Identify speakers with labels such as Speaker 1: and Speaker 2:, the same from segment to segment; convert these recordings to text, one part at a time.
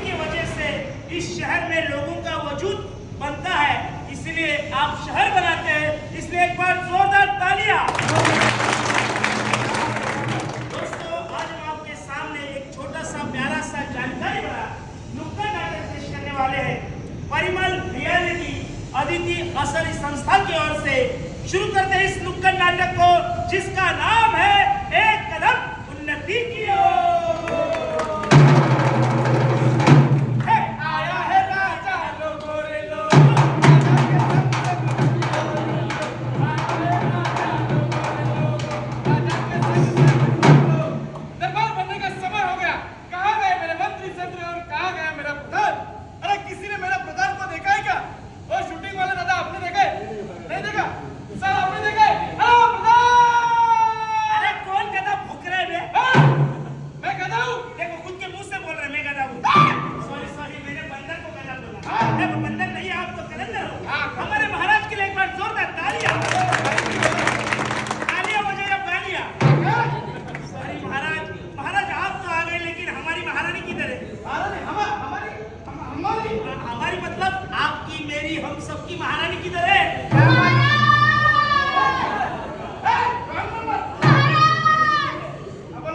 Speaker 1: की वजह से इस शहर में लोगों का वजूद बनता है, इसलिए आप शहर बनाते हैं, इसलिए एक बार जोरदार तालियां। दोस्तों, आज हम आपके सामने एक छोटा सा प्यारा सा जानकारी भरा नुक्कड़ नाटक पेश करने वाले हैं। परिमल रियलिटी अदिति असरी संस्था की ओर से शुरू करते हैं इस नुक्कड़ नाटक को, जिसका नाम है एक कदम उन्नति की ओर। हमारी मतलब आपकी, मेरी, हम सबकी महारानी किधर है?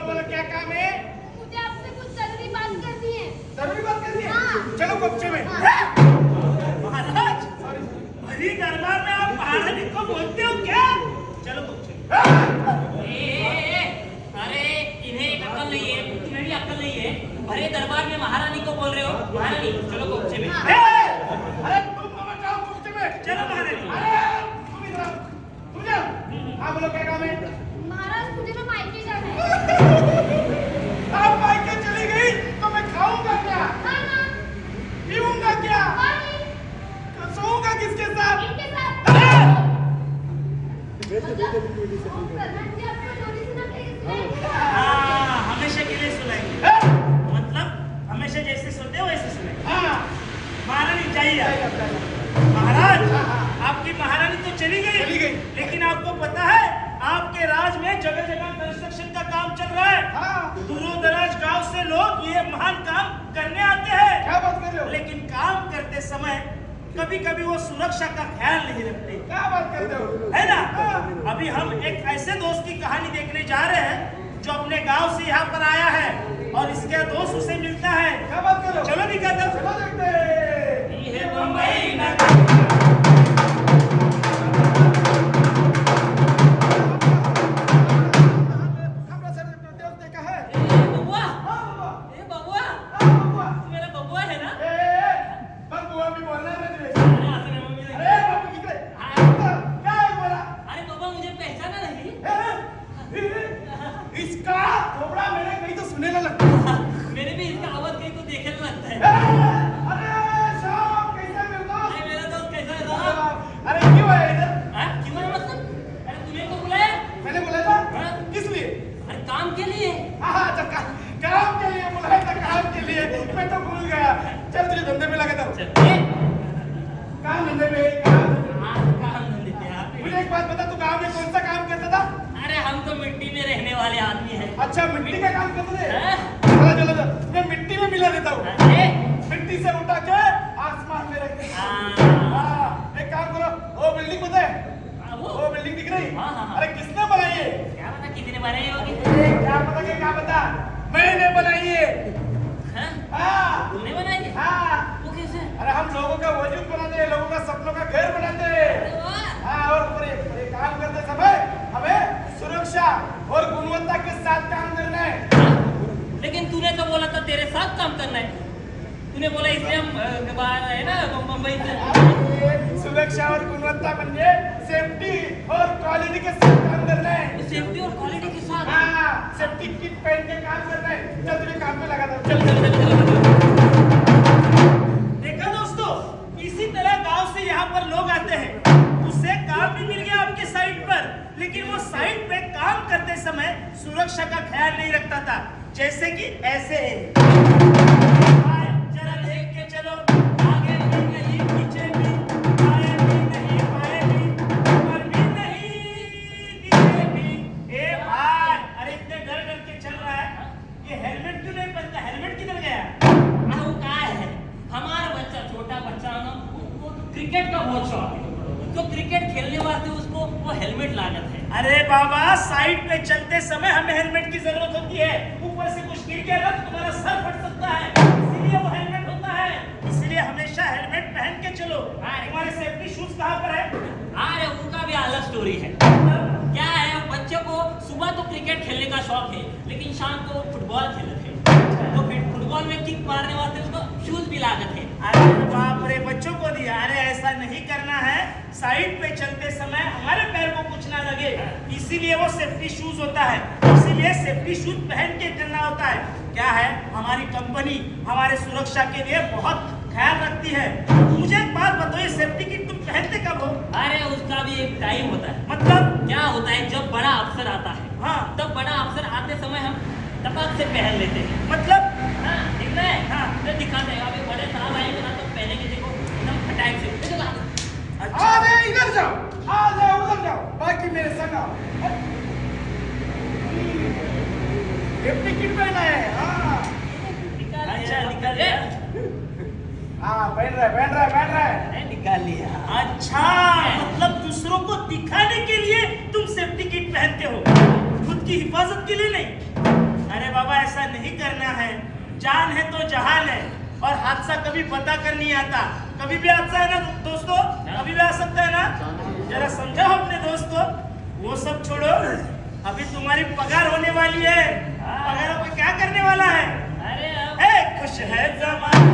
Speaker 1: बोलो क्या काम है?
Speaker 2: मुझे आपसे कुछ जरूरी बात करनी है।
Speaker 1: जरूरी बात करनी है?
Speaker 2: हाँ।
Speaker 1: चलो कब्जे में। महाराज, भरी दरबार में आप महारानी को बोलते हो क्या? चलो कब्जे में।
Speaker 3: अरे इन्हें एक अक्ल नहीं है, तुम्हें भी अक्ल नहीं है। भरे दरबार में महारानी को बोल रहे हो? महारानी चलो कब्जे में।
Speaker 1: अरे तुम दोनों जाओ कब्जे में। चलो महारानी। अरे तुम इधर आओ, तुम जाओ। हाँ बोलो क्या काम है?
Speaker 2: महाराज मुझे ना मायके जाना है।
Speaker 1: आप मायके चली गई तो मैं खाऊंगा क्या?
Speaker 2: खाना,
Speaker 1: पीऊंगा क्या?
Speaker 2: पानी,
Speaker 1: सोऊंगा किसके साथ?
Speaker 2: इनके साथ। मतलब प्रधान जी आपको चोरी से ना कहीं
Speaker 1: हाँ, हमेशा के लिए सुनाएंगे। मतलब हमेशा जैसे सुनते हो वैसे सुनाएंगे। हाँ, महारानी चाहिए। महाराज, आपकी महारानी तो चली गई, लेकिन आपको पता है आपके राज में जगह जगह कंस्ट्रक्शन का काम चल रहा है। दूरों दराज गांव से लोग ये महान काम करने आते हैं। क्या बात कर रहे हो? लेकिन काम करते समय कभी कभी वो सुरक्षा का ख्याल नहीं रखते। क्या बात करते हो? है ना? अभी हम एक ऐसे दोस्त की कहानी देखने जा रहे हैं जो अपने गांव से यहाँ पर आया है और इसके दोस्त उसे मिलता है। क्या बात कर रहे हो? चलो दिखाता हूं। चलो देखते हैं। ये है बम्बई नगर। अच्छा, मिट्टी का काम करते थे? चलो मैं मिट्टी में मिला देता हूँ। मिट्टी से उठा के आसमान में रख देता। एक काम करो, वो बिल्डिंग पता है? वो बिल्डिंग दिख रही? अरे किसने बनाई है?
Speaker 3: क्या पता कितने बनाई होगी?
Speaker 1: क्या पता? मैंने बनाई है।
Speaker 3: तुमने बनाई है? वो कैसे?
Speaker 1: अरे हम लोगों का वजूद बनाते हैं, लोगों का सपनों का घर बनाते हैं। और ये काम करते समय हमें सुरक्षा और गुणवत्ता के साथ काम करना है।
Speaker 3: लेकिन तूने तो बोला था तेरे साथ काम करना है। तूने बोला इसलिए हम बाहर है ना मुंबई से।
Speaker 1: सुरक्षा और गुणवत्ता म्हणजे सेफ्टी और क्वालिटी के साथ काम करना है।
Speaker 3: सेफ्टी और क्वालिटी के साथ?
Speaker 1: हाँ, सेफ्टी किट पहन के काम करना है। चल तुझे काम में लगा दो।
Speaker 3: चल।
Speaker 1: देखा दोस्तों, इसी तरह गांव से यहाँ पर लोग आते हैं, उसे काम भी मिल गया आपके साइट पर, लेकिन वो साइट पे काम करते समय सुरक्षा का ख्याल नहीं रखता था। जैसे कि ऐसे जरा देख के चलो, आगे भी नहीं, पीछे भी, आए भी नहीं, बाएं भी, ऊपर भी नहीं, नीचे भी। ए भाई, अरे इतने डर डर के चल रहा है, ये हेलमेट क्यों नहीं पहनता? हेलमेट किधर गया?
Speaker 3: शौक है। तो क्रिकेट खेलने वास्ते उसको वो हेलमेट लागत है।
Speaker 1: अरे बाबा, साइड पे चलते समय हमें हेलमेट की जरूरत होती है। ऊपर से कुछ गिर गया ना तो तुम्हारा सर फट सकता है, इसीलिए वो हेलमेट होता है। इसलिए हमेशा हेलमेट पहन के चलो। तुम्हारे सेफ्टी शूज कहाँ पर है?
Speaker 3: अरे उनका भी अलग स्टोरी है। क्या है, बच्चों को सुबह तो क्रिकेट खेलने का शौक है, लेकिन शाम को फुटबॉल खेलते हैं। तो फिर फुटबॉल में किक मारने वास्ते उसको शूज भी लागत है।
Speaker 1: अरे बाप रे, बच्चों को दिया। अरे ऐसा नहीं करना है। साइड पे चलते समय हमारे पैर को कुछ ना लगे, इसीलिए वो सेफ्टी शूज होता है। इसीलिए सेफ्टी शूज पहन के करना होता है। क्या है, हमारी कंपनी हमारे सुरक्षा के लिए बहुत ख्याल रखती है। मुझे एक बात बताओ, सेफ्टी किट तुम पहनते कब हो?
Speaker 3: अरे उसका भी एक टाइम होता है।
Speaker 1: मतलब
Speaker 3: क्या होता है, जब बड़ा अफसर आता है,
Speaker 1: हाँ,
Speaker 3: तब बड़ा अफसर आते समय हम टपक से पहन लेते हैं।
Speaker 1: मतलब
Speaker 3: हाँ, दिख रहा है?
Speaker 1: हाँ।
Speaker 3: तो दिखाते हैं। अभी बड़े साहब आएंगे ना तो पहनेंगे, देखो एकदम फटाक से। देखो ना।
Speaker 1: अच्छा,
Speaker 4: अरे इधर जाओ, आ जाओ, उधर जाओ, बाकी मेरे संग आओ। सेफ्टी किट पहना है? हाँ
Speaker 3: निकाल
Speaker 1: अच्छा,
Speaker 3: लिया।
Speaker 1: निकाल लिया।
Speaker 4: हाँ, पहन रहा है।
Speaker 3: ए, निकाल लिया।
Speaker 1: अच्छा, मतलब दूसरों को दिखाने के लिए तुम सेफ्टी किट पहनते हो, खुद की हिफाजत के लिए नहीं। अरे बाबा, ऐसा नहीं करना है। जान है तो जहान है, और हादसा कभी पता कर नहीं आता। कभी भी हादसा है ना दोस्तों, कभी भी आ सकता है ना। जरा समझाओ अपने दोस्तों। वो सब छोड़ो, अभी तुम्हारी पगार होने वाली है। पगारों पे क्या करने वाला है?
Speaker 3: अरे अब
Speaker 1: ए, खुश है जमाना।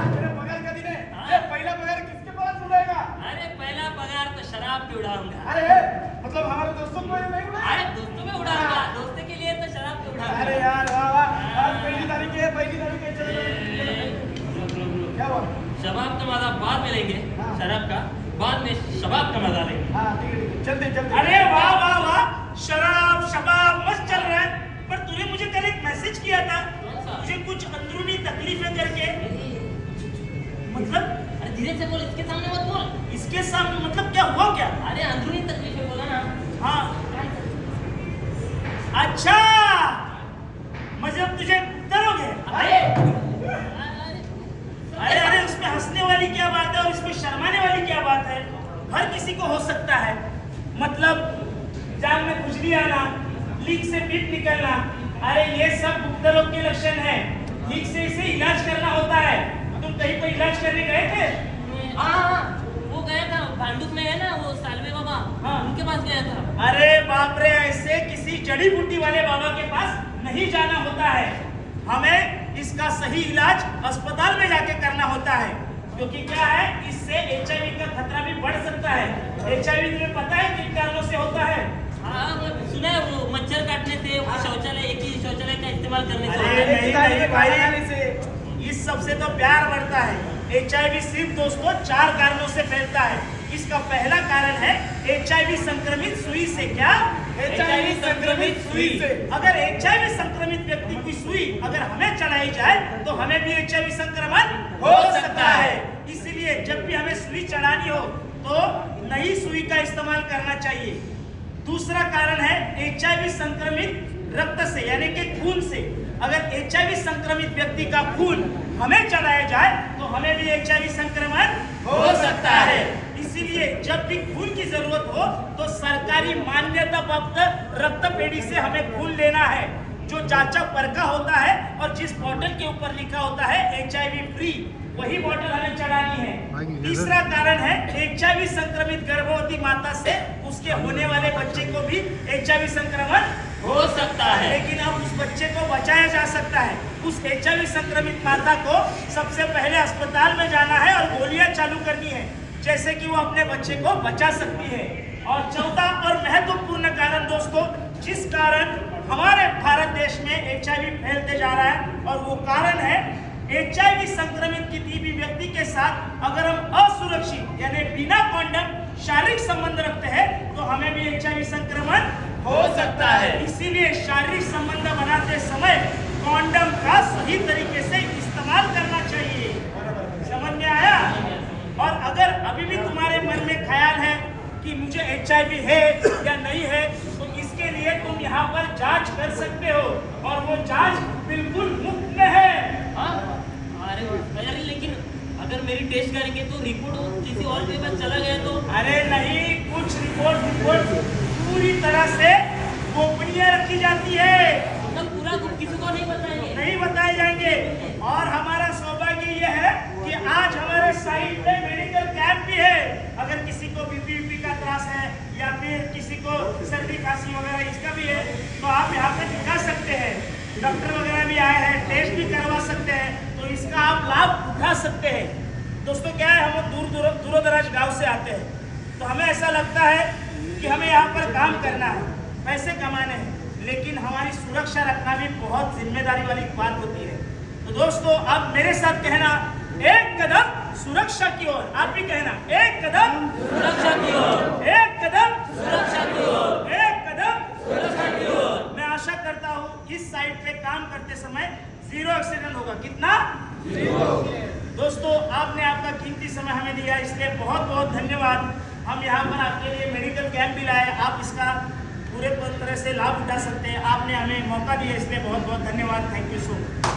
Speaker 4: मेरे पगार का दिन है। ये पहला पगार किसके पास मिलेगा?
Speaker 3: अरे पहला पगार तो शराब पे उड़ाऊंगा।
Speaker 4: अरे मतलब हमारे दोस्तों को नहीं उड़ाया?
Speaker 3: अरे दोस्तों में उड़ाऊंगा, दोस्ती के लिए तो शराब पे उड़ाऊंगा।
Speaker 4: अरे यार वाह वाह, आज पहली तारीख है, चलो क्या हुआ?
Speaker 3: शराब का मजा बाद में लेंगे,
Speaker 4: हाँ।
Speaker 3: शराब का बाद में शबाब का मजा लेंगे।
Speaker 4: हाँ ठीक है, चलते।
Speaker 1: अरे वाह वाह वाह, शराब शबाब मस्त चल रहा है। पर तूने मुझे कल एक मैसेज किया था,
Speaker 3: कौन सा?
Speaker 1: मुझे कुछ अंदरूनी तकलीफें करके। मतलब
Speaker 3: अरे धीरे से बोल, इसके सामने मत बोल।
Speaker 1: इसके सामने मतलब क्या हुआ क्या?
Speaker 3: अरे अंदरूनी तकलीफें बोला ना।
Speaker 1: हाँ, अच्छा, मतलब तुझे डरोगे?
Speaker 3: अरे
Speaker 1: अरे अरे, उसमें हंसने वाली क्या बात है और इसमें शर्माने वाली क्या बात है? हर किसी को हो सकता है। मतलब जान में खुजली आना, लीक से पीप निकलना, अरे ये सब गुप्त रोग के लक्षण है। ठीक से इसे इलाज करना होता है। तुम कहीं पर इलाज करने गए थे?
Speaker 3: हाँ, वो गया था भांडुप में, है ना वो सालवे बाबा,
Speaker 1: हाँ।
Speaker 3: उनके पास गया था।
Speaker 1: अरे बाप रे, ऐसे किसी जड़ी बूटी वाले बाबा के पास नहीं जाना होता है। हमें इसका सही इलाज अस्पताल में जाके करना होता है, क्योंकि क्या है, इससे HIV का खतरा भी बढ़ सकता है। HIV तुम्हें पता है किन कारणों से होता है?
Speaker 3: हाँ, मैं सुना है वो मच्छर काटने से, वो शौचालय, एक ही शौचालय का इस्तेमाल करने से।
Speaker 1: अरे नहीं नहीं भाई,
Speaker 4: से
Speaker 1: इस सबसे तो प्यार बढ़ता है। HIV सिर्फ दोस्तों 4 कारणों से फैलता है। इसका पहला कारण है HIV संक्रमित सुई से। क्या?
Speaker 4: HIV संक्रमित सुई से।
Speaker 1: अगर HIV संक्रमित व्यक्ति की सुई अगर हमें चढ़ाई जाए तो हमें भी HIV संक्रमण हो सकता है। इसलिए जब भी हमें सुई चढ़ानी हो तो नई सुई का इस्तेमाल करना चाहिए। दूसरा कारण है HIV संक्रमित रक्त से, यानी कि खून से। अगर HIV संक्रमित व्यक्ति का खून हमें चढ़ाया जाए तो हमें भी HIV संक्रमण हो सकता है। इसीलिए जब भी खून की जरूरत हो तो सरकारी मान्यता प्राप्त रक्त पेढ़ी से हमें खून लेना है, जो जांचा परखा होता है और जिस बॉटल के ऊपर लिखा होता है HIV फ्री, वही बॉटल हमें चढ़ानी है। तीसरा कारण है HIV संक्रमित गर्भवती माता से उसके होने वाले बच्चे को भी HIV संक्रमण
Speaker 3: हो सकता है।
Speaker 1: लेकिन अब उस बच्चे को बचाया जा सकता है। उस HIV संक्रमित माता को सबसे पहले अस्पताल में जाना है और गोलियां चालू करनी है, जैसे कि वो अपने बच्चे को बचा सकती है। और चौथा और महत्वपूर्ण कारण दोस्तों, जिस कारण हमारे भारत देश में HIV फैलते जा रहा है, और वो कारण है HIV संक्रमित किसी भी व्यक्ति के साथ अगर हम असुरक्षित यानी बिना कॉन्डम शारीरिक संबंध रखते हैं तो हमें भी HIV संक्रमण हो सकता है। इसीलिए शारीरिक संबंध बनाते समय कॉन्डम का सही तरीके से इस्तेमाल करना चाहिए। समझ में आया? और अगर अभी भी तुम्हारे मन में ख्याल है कि मुझे HIV है या नहीं है, तो इसके लिए इसलिए तुम यहाँ पर जांच कर सकते हो और वो जांच बिल्कुल मुफ्त में है।
Speaker 3: हाँ? अरे लेकिन अगर मेरी टेस्ट करेंगे तो रिपोर्ट किसी और के पास चला गया तो?
Speaker 1: अरे नहीं, कुछ रिपोर्ट पूरी तरह से गोपनीय रखी जाती है,
Speaker 3: मतलब पूरा कुछ किसी को नहीं बताएंगे?
Speaker 1: नहीं बताए जाएंगे। और हमारा सौभाग्य ये है कि आज हमारे साइड पे मेडिकल कैंप भी है। अगर किसी को बीपी का त्रास है या फिर किसी को सर्दी खांसी वगैरह इसका भी है तो आप यहाँ पे दिखा सकते हैं। डॉक्टर वगैरह भी आए हैं, टेस्ट भी करवा सकते हैं, तो इसका आप लाभ उठा सकते हैं। दोस्तों क्या है, हम दूर दराज गाँव से आते हैं तो हमें ऐसा लगता है कि हमें यहाँ पर काम करना है, पैसे कमाने हैं, लेकिन हमारी सुरक्षा रखना भी बहुत जिम्मेदारी वाली बात होती है। तो दोस्तों आप मेरे साथ कहना, एक कदम सुरक्षा की ओर। आप भी कहना, एक कदम
Speaker 3: सुरक्षा की ओर,
Speaker 1: एक कदम
Speaker 3: सुरक्षा की ओर,
Speaker 1: एक कदम
Speaker 3: सुरक्षा की ओर।
Speaker 1: मैं आशा करता हूँ इस साइट पे काम करते समय 0 एक्सीडेंट होगा। कितना? 0। दोस्तों आपने आपका कीमती समय हमें दिया, इसलिए बहुत बहुत धन्यवाद। हम यहाँ पर आपके लिए मेडिकल कैंप भी लाए, आप इसका पूरे तरह से लाभ उठा सकते हैं। आपने हमें मौका दिया, इसलिए बहुत बहुत धन्यवाद। Thank you so much.